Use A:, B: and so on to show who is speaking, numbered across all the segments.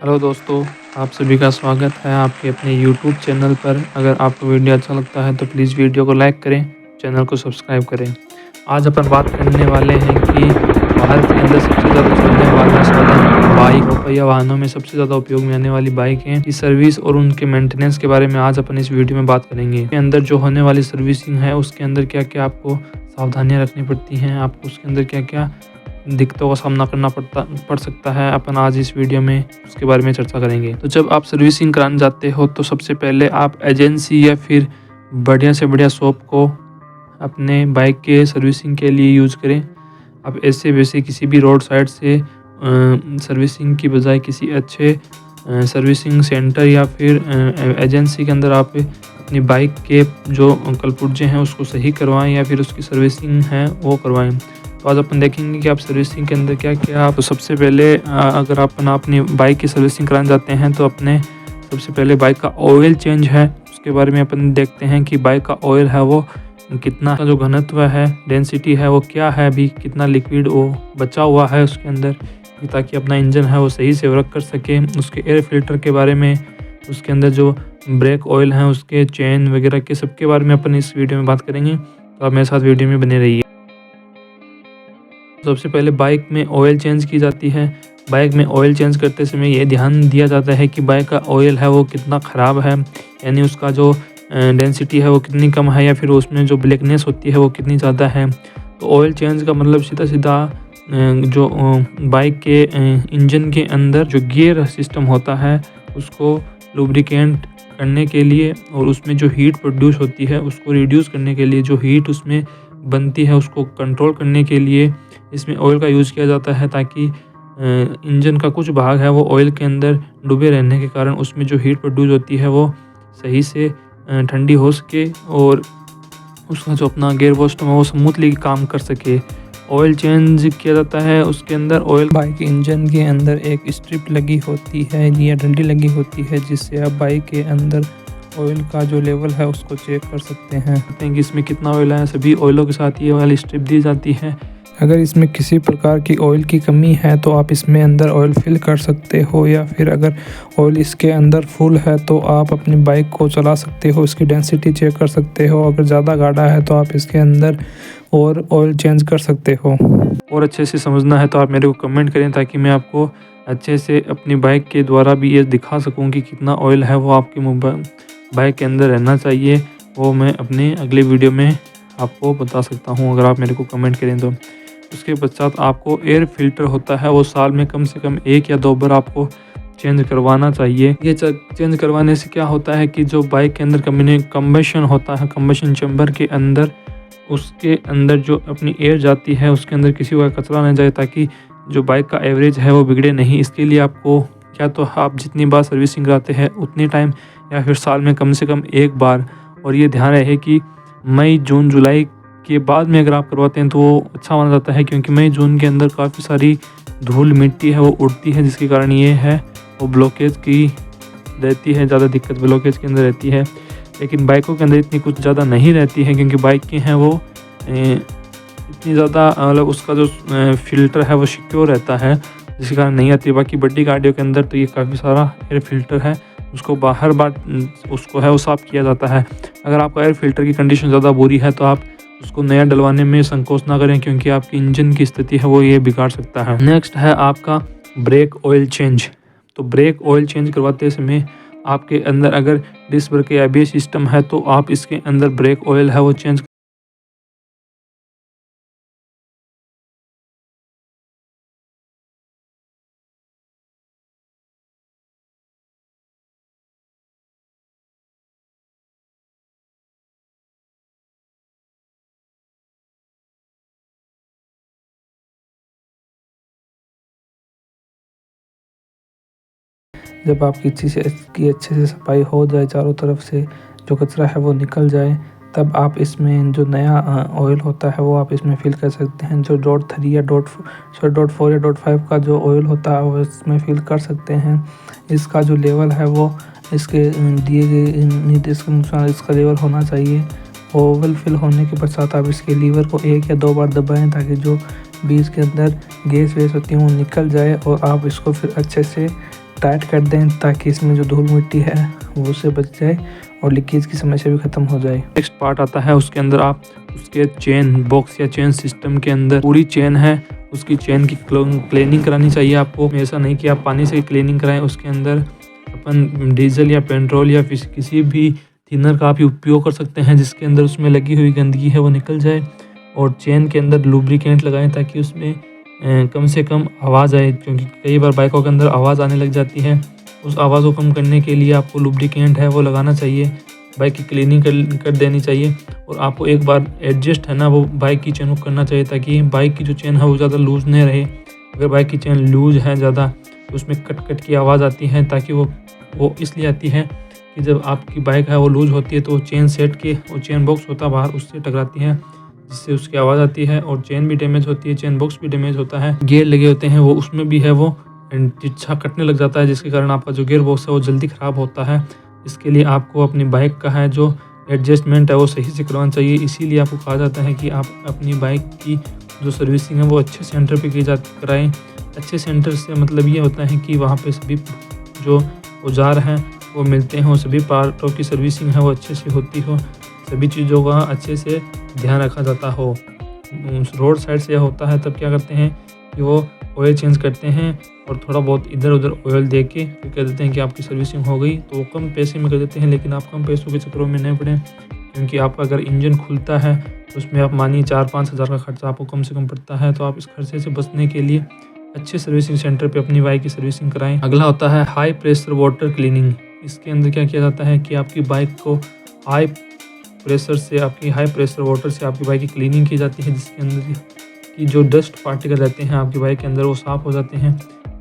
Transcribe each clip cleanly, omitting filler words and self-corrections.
A: Hello दोस्तों, आप सभी का स्वागत है आपके अपने यूट्यूब चैनल पर। अगर आपको वीडियो अच्छा लगता है तो प्लीज़ वीडियो को लाइक करें, चैनल को सब्सक्राइब करें। आज अपन बात करने वाले हैं कि भारत के अंदर सबसे ज़्यादा चलने वाला साधन बाइक, दोपहिया वाहनों में सबसे ज़्यादा उपयोग में आने वाली बाइकें की सर्विस और उनके मेंटेनेंस के बारे में आज अपन इस वीडियो में बात करेंगे। इसके अंदर जो होने वाली सर्विसिंग है उसके अंदर क्या क्या आपको सावधानियाँ रखनी पड़ती हैं, आपको उसके अंदर क्या क्या दिक्कतों का सामना करना पड़ सकता है। अपन आज इस वीडियो में उसके बारे में चर्चा करेंगे। तो जब आप सर्विसिंग कराने जाते हो तो सबसे पहले आप एजेंसी या फिर बढ़िया से बढ़िया शॉप को अपने बाइक के सर्विसिंग के लिए यूज़ करें। आप ऐसे वैसे किसी भी रोड साइड से सर्विसिंग की बजाय किसी अच्छे सर्विसिंग सेंटर या फिर एजेंसी के अंदर आप अपनी बाइक के जो कलपुर्जे हैं उसको सही करवाएं या फिर उसकी सर्विसिंग है वो करवाएं। तो आज अपन देखेंगे कि आप सर्विसिंग के अंदर क्या क्या। तो सबसे पहले अगर अपन अपनी बाइक की सर्विसिंग कराने जाते हैं तो अपने सबसे पहले बाइक का ऑयल चेंज है उसके बारे में अपन देखते हैं कि बाइक का ऑयल है वो कितना, जो घनत्व है, डेंसिटी है वो क्या है, अभी कितना लिक्विड वो बचा हुआ है उसके अंदर, ताकि अपना इंजन है वो सही से वर्क कर सके। उसके एयर फिल्टर के बारे में, उसके अंदर जो ब्रेक ऑयल हैं उसके चेन वगैरह के सबके बारे में अपन इस वीडियो में बात करेंगे। तो आप मेरे साथ वीडियो में बने रहिए। सबसे पहले बाइक में ऑयल चेंज की जाती है। बाइक में ऑयल चेंज करते समय ये ध्यान दिया जाता है कि बाइक का ऑयल है वो कितना ख़राब है, यानी उसका जो डेंसिटी है वो कितनी कम है या फिर उसमें जो ब्लैकनेस होती है वो कितनी ज़्यादा है। तो ऑयल चेंज का मतलब सीधा सीधा जो बाइक के इंजन के अंदर जो गियर सिस्टम होता है उसको लुब्रिकेंट करने के लिए और उसमें जो हीट प्रोड्यूस होती है उसको रिड्यूस करने के लिए, जो हीट उसमें बनती है उसको कंट्रोल करने के लिए इसमें ऑयल का यूज़ किया जाता है, ताकि इंजन का कुछ भाग है वो ऑयल के अंदर डूबे रहने के कारण उसमें जो हीट प्रोड्यूस होती है वो सही से ठंडी हो सके और उसका जो अपना गियर सिस्टम है वो स्मूथली काम कर सके। ऑयल चेंज किया जाता है उसके अंदर। ऑयल
B: बाइक इंजन के अंदर एक स्ट्रिप लगी होती है या डंडी लगी होती है जिससे आप बाइक के अंदर ऑयल का जो लेवल है उसको चेक कर सकते हैं
A: कि इसमें कितना ऑयल है। सभी ऑयलों के साथ ये वाली स्ट्रिप दी जाती है।
B: अगर इसमें किसी प्रकार की ऑयल की कमी है तो आप इसमें अंदर ऑयल फिल कर सकते हो, या फिर अगर ऑयल इसके अंदर फुल है तो आप अपनी बाइक को चला सकते हो, इसकी डेंसिटी चेक कर सकते हो। अगर ज़्यादा गाढ़ा है तो आप इसके अंदर और ऑयल चेंज कर सकते हो।
A: और अच्छे से समझना है तो आप मेरे को कमेंट करें ताकि मैं आपको अच्छे से अपनी बाइक के द्वारा भी ये दिखा सकूं कि कितना ऑयल है वो आपकी बाइक के अंदर रहना चाहिए। वो मैं अपने अगले वीडियो में आपको बता सकता हूं अगर आप मेरे को कमेंट करें तो। उसके पश्चात आपको एयर फिल्टर होता है वो साल में कम से कम 1 या 2 बार आपको चेंज करवाना चाहिए। ये चेंज करवाने से क्या होता है कि जो बाइक के अंदर कम्बशन होता है, कम्बशन चैम्बर के अंदर, उसके अंदर जो अपनी एयर जाती है उसके अंदर किसी का कचरा न जाए, ताकि जो बाइक का एवरेज है वो बिगड़े नहीं। इसके लिए आपको क्या तो आप जितनी बार सर्विसिंग कराते हैं उतनी टाइम या फिर साल में कम से कम 1 बार। और ये ध्यान रहे कि मई जून जुलाई के बाद में अगर आप करवाते हैं तो वो अच्छा माना जाता है, क्योंकि मई जून के अंदर काफ़ी सारी धूल मिट्टी है वो उड़ती है, जिसके कारण ये है वो ब्लॉकेज की रहती है, ज़्यादा दिक्कत ब्लॉकेज के अंदर रहती है। लेकिन बाइकों के अंदर इतनी कुछ ज़्यादा नहीं रहती है, क्योंकि बाइक की हैं वो इतनी ज़्यादा मतलब उसका जो फ़िल्टर है वो सिक्योर रहता है, जिसके कारण नहीं आती। बाकी बड़ी गाड़ियों के अंदर तो ये काफ़ी सारा एयर फिल्टर है उसको बार उसको है वो साफ़ किया जाता है। अगर आपका एयर फिल्टर की कंडीशन ज़्यादा बुरी है तो आप उसको नया डलवाने में संकोच ना करें, क्योंकि आपकी इंजन की स्थिति है वो ये बिगाड़ सकता है। नेक्स्ट है आपका ब्रेक ऑयल चेंज। तो ब्रेक ऑयल चेंज करवाते समय आपके अंदर अगर डिस्क ब्रेक या ABS सिस्टम है तो आप इसके अंदर ब्रेक ऑयल है वो चेंज
B: जब आपकी की अच्छे से सफाई हो जाए, चारों तरफ से जो कचरा है वो निकल जाए, तब आप इसमें जो नया ऑयल होता है वो आप इसमें फिल कर सकते हैं। जो .3 या .4 या .5 का जो ऑयल होता है वो इसमें फिल कर सकते हैं। इसका जो लेवल है वो इसके दिए गए निर्देश के अनुसार इसका लेवल होना चाहिए। ओवल फिल होने के पश्चात आप इसके लीवर को 1 या 2 बार दबाएं, ताकि जो बीच के अंदर गैस वेस होती है वो निकल जाए और आप इसको फिर अच्छे से टाइट कर दें ताकि इसमें जो धूल मिट्टी है वो उससे बच जाए और लीकेज की समस्या भी ख़त्म हो जाए।
A: नेक्स्ट पार्ट आता है उसके अंदर आप उसके चेन बॉक्स या चेन सिस्टम के अंदर पूरी चेन है उसकी चेन की क्लीनिंग करानी चाहिए आपको। ऐसा नहीं कि आप पानी से क्लीनिंग कराएं, उसके अंदर अपन डीजल या पेट्रोल या किसी भी थिनर का आप उपयोग कर सकते हैं जिसके अंदर उसमें लगी हुई गंदगी है वो निकल जाए। और चेन के अंदर लुब्रिकेंट लगाएं ताकि उसमें कम से कम आवाज़ आए, क्योंकि कई बार बाइकों के अंदर आवाज़ आने लग जाती है। उस आवाज़ को कम करने के लिए आपको लुब्रिकेंट है वो लगाना चाहिए, बाइक की क्लीनिंग कर देनी चाहिए। और आपको एक बार एडजस्ट है ना वो बाइक की चेन को करना चाहिए ताकि बाइक की जो चेन है वो ज़्यादा लूज़ नहीं रहे। अगर बाइक की चेन लूज़ है ज़्यादा तो उसमें कट कट की आवाज़ आती है, ताकि वो इसलिए आती है कि जब आपकी बाइक है वो लूज़ होती है तो चेन सेट के वो चेन बॉक्स होता है बाहर उससे टकराती है जिससे उसकी आवाज़ आती है और चेन भी डैमेज होती है, चेन बॉक्स भी डैमेज होता है। गियर लगे होते हैं वो उसमें भी है वो तिरछा कटने लग जाता है जिसके कारण आपका जो गियर बॉक्स है वो जल्दी ख़राब होता है। इसके लिए आपको अपनी बाइक का है जो एडजस्टमेंट है वो सही से करवाना चाहिए। इसीलिए आपको कहा जाता है कि आप अपनी बाइक की जो सर्विसिंग है वो अच्छे सेंटर पे कराएं। अच्छे सेंटर से मतलब ये होता है कि वहाँ पे सभी जो औजार हैं वो मिलते हैं और सभी पार्टों की सर्विसिंग है वो अच्छे से होती हो, सभी चीज़ों का अच्छे से ध्यान रखा जाता हो। रोड साइड से होता है तब क्या करते हैं कि वो ऑयल चेंज करते हैं और थोड़ा बहुत इधर उधर ऑयल दे के फिर कह देते हैं कि आपकी सर्विसिंग हो गई, तो वो कम पैसे में कर देते हैं। लेकिन आप कम पैसों के चक्करों में नहीं पड़ें, क्योंकि आपका अगर इंजन खुलता है तो उसमें आप मानिए 4-5 हज़ार का खर्चा आपको कम से कम पड़ता है। तो आप इस खर्चे से बचने के लिए अच्छे सर्विसिंग सेंटर पे अपनी बाइक की सर्विसिंग कराएं। अगला होता है हाई प्रेशर वाटर क्लीनिंग। इसके अंदर क्या किया जाता है कि आपकी बाइक को हाई प्रेशर वाटर से आपकी बाइक की क्लीनिंग की जाती है, जिसके अंदर की जो डस्ट पार्टिकल रहते हैं आपकी बाइक के अंदर वो साफ़ हो जाते हैं।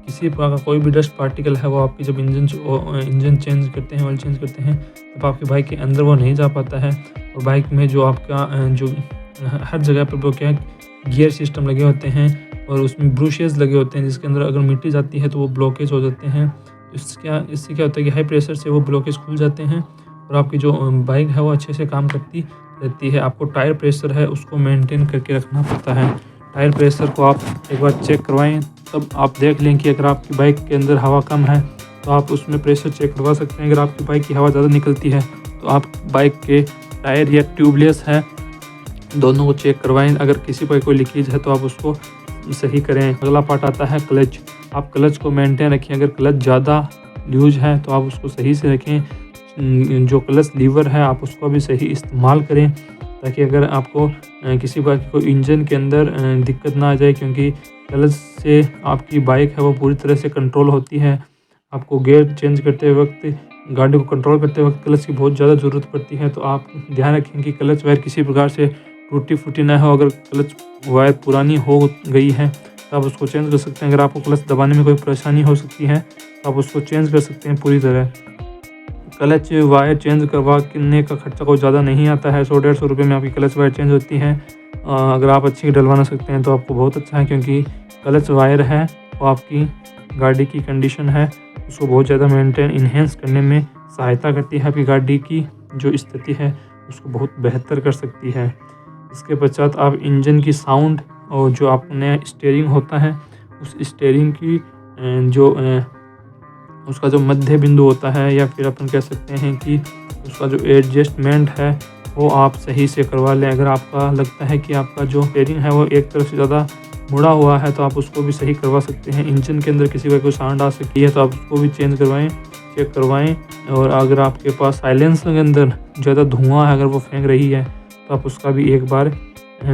A: किसी प्रकार का कोई भी डस्ट पार्टिकल है वो आपकी जब इंजन चेंज करते हैं, ऑयल चेंज करते हैं, तब आपकी बाइक के अंदर वो नहीं जा पाता है। और बाइक में जो आपका जो हर जगह पर वो क्या गियर सिस्टम लगे होते हैं और उसमें ब्रूशेस लगे होते हैं जिसके अंदर अगर मिट्टी जाती है तो वो ब्लॉकेज हो जाते हैं। इससे क्या होता है कि हाई प्रेशर से वो ब्लॉकेज खुल जाते हैं और आपकी जो बाइक है वो अच्छे से काम करती रहती है। आपको टायर प्रेशर है उसको मेंटेन करके रखना पड़ता है। टायर प्रेशर को आप एक बार चेक करवाएं, तब आप देख लें कि अगर आपकी बाइक के अंदर हवा कम है तो आप उसमें प्रेशर चेक करवा सकते हैं। अगर आपकी बाइक की हवा ज़्यादा निकलती है तो आप बाइक के टायर या ट्यूबलेस है दोनों को चेक करवाएं। अगर किसी पर कोई लीकेज है तो आप उसको सही करें। अगला पार्ट आता है क्लच। आप क्लच को मेंटेन रखें। अगर क्लच ज़्यादा यूज है तो आप उसको सही से रखें। जो क्लच लीवर है आप उसको भी सही इस्तेमाल करें, ताकि अगर आपको किसी बाइक को इंजन के अंदर दिक्कत ना आ जाए, क्योंकि क्लच से आपकी बाइक है वो पूरी तरह से कंट्रोल होती है। आपको गियर चेंज करते वक्त, गाड़ी को कंट्रोल करते वक्त क्लच की बहुत ज़्यादा ज़रूरत पड़ती है। तो आप ध्यान रखें कि क्लच वायर किसी प्रकार से टूटी फूटी ना हो। अगर क्लच वायर पुरानी हो गई है तो आप उसको चेंज कर सकते हैं। अगर आपको क्लच दबाने में कोई परेशानी हो सकती है तो आप उसको चेंज कर सकते हैं पूरी तरह। क्लच वायर चेंज करवाने का खर्चा कोई ज़्यादा नहीं आता है, 100-150 रुपये में आपकी क्लच वायर चेंज होती है। अगर आप अच्छी डलवाना सकते हैं तो आपको बहुत अच्छा है, क्योंकि क्लच वायर है वो आपकी गाड़ी की कंडीशन है उसको बहुत ज़्यादा इन्हेंस करने में सहायता करती है। आपकी गाड़ी की जो स्थिति है उसको बहुत बेहतर कर सकती है। इसके पश्चात आप इंजन की साउंड और जो आपने स्टीयरिंग होता है उस स्टीयरिंग की उसका जो मध्य बिंदु होता है, या फिर अपन कह सकते हैं कि उसका जो एडजस्टमेंट है वो आप सही से करवा लें। अगर आपका लगता है कि आपका जो स्टीयरिंग है वो एक तरफ से ज़्यादा मुड़ा हुआ है तो आप उसको भी सही करवा सकते हैं। इंजन के अंदर किसी का कोई साउंड आ सकती है तो आप उसको भी चेक करवाएं। और अगर आपके पास साइलेंसर के अंदर ज़्यादा धुआं है, अगर वो फेंक रही है तो आप उसका भी एक बार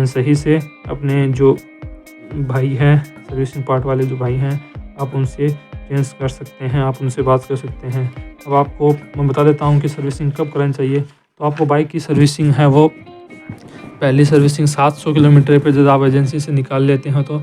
A: सही से अपने जो भाई हैं सर्विसिंग पार्ट वाले जो भाई हैं आप उनसे चेंज कर सकते हैं, आप उनसे बात कर सकते हैं। अब आपको मैं बता देता हूँ कि सर्विसिंग कब करानी चाहिए। तो आपको बाइक की सर्विसिंग है वो पहली सर्विसिंग 700 किलोमीटर पे जब आप एजेंसी से निकाल लेते हैं तो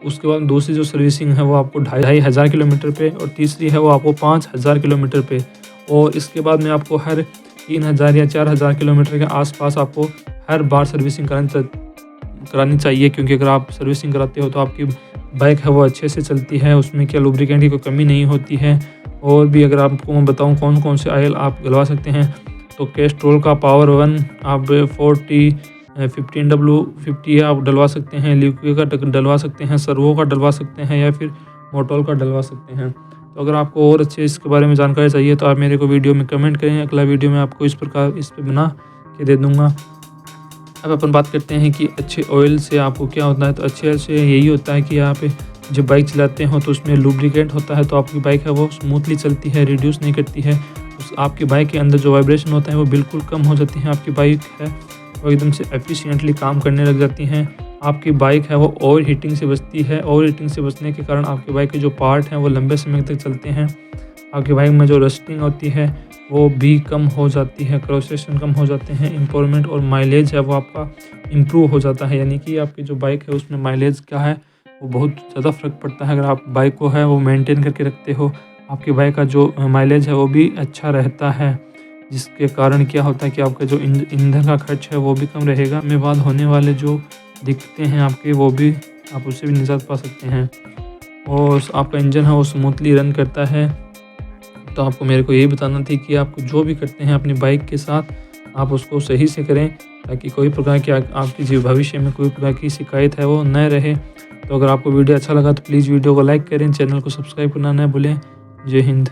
A: उसके बाद दूसरी जो सर्विसिंग है वो आपको 2500 किलोमीटर पे, और तीसरी है वो आपको 5000 किलोमीटर पे, और इसके बाद में आपको हर 3000 या 4000 किलोमीटर के आसपास आपको हर बार सर्विसिंग करानी चाहिए। क्योंकि अगर आप सर्विसिंग कराते हो तो आपकी बाइक है वो अच्छे से चलती है, उसमें क्या लुब्रिकेंट की कोई कमी नहीं होती है। और भी अगर आपको मैं बताऊं कौन कौन से ऑयल आप डलवा सकते हैं तो कैस्ट्रोल का पावर 1 आप 15W50 आप डलवा सकते हैं, लिक्विड का डलवा सकते हैं, सर्वो का डलवा सकते हैं, या फिर मोटोल का डलवा सकते हैं। तो तो अगर आपको और अच्छे इसके बारे में जानकारी चाहिए तो आप मेरे को वीडियो में कमेंट करें, अगला वीडियो मैं आपको इस पे बना के दे दूँगा। अब अपन बात करते हैं कि अच्छे ऑयल से आपको क्या होता है। तो अच्छे ऑयल से यही होता है कि आप जब बाइक चलाते हो तो उसमें लुब्रिकेंट होता है, तो आपकी बाइक है वो स्मूथली चलती है, रिड्यूस नहीं करती है। आपकी बाइक के अंदर जो वाइब्रेशन होता है वो बिल्कुल कम हो जाती है। आपकी बाइक है वो एकदम से एफिशिएंटली काम करने लग जाती हैं। आपकी बाइक है वो ओवर हीटिंग से बचती है। ओवर हीटिंग से बचने के कारण आपकी बाइक के जो पार्ट हैं वो लंबे समय तक चलते हैं। आपकी बाइक में जो रस्टिंग होती है वो भी कम हो जाती है, क्रोसेशन कम हो जाते हैं, इम्प्रूवमेंट और माइलेज है वो आपका इम्प्रूव हो जाता है। यानी कि आपकी जो बाइक है उसमें माइलेज क्या है वो बहुत ज़्यादा फ़र्क पड़ता है। अगर आप बाइक को है वो मेंटेन करके रखते हो, आपकी बाइक का जो माइलेज है वो भी अच्छा रहता है, जिसके कारण क्या होता है कि आपका जो ईंधन का खर्च है वो भी कम रहेगा। में बाद होने वाले जो दिक्कतें हैं आपके वो भी आप उससे भी निजात पा सकते हैं और आपका इंजन है वो स्मूथली रन करता है। तो आपको मेरे को यही बताना थी कि आप जो भी करते हैं अपनी बाइक के साथ आप उसको सही से करें, ताकि कोई प्रकार की आपकी जो भविष्य में कोई प्रकार की शिकायत है वो न रहे। तो अगर आपको वीडियो अच्छा लगा तो प्लीज़ वीडियो को लाइक करें, चैनल को सब्सक्राइब करना न भूलें। जय हिंद।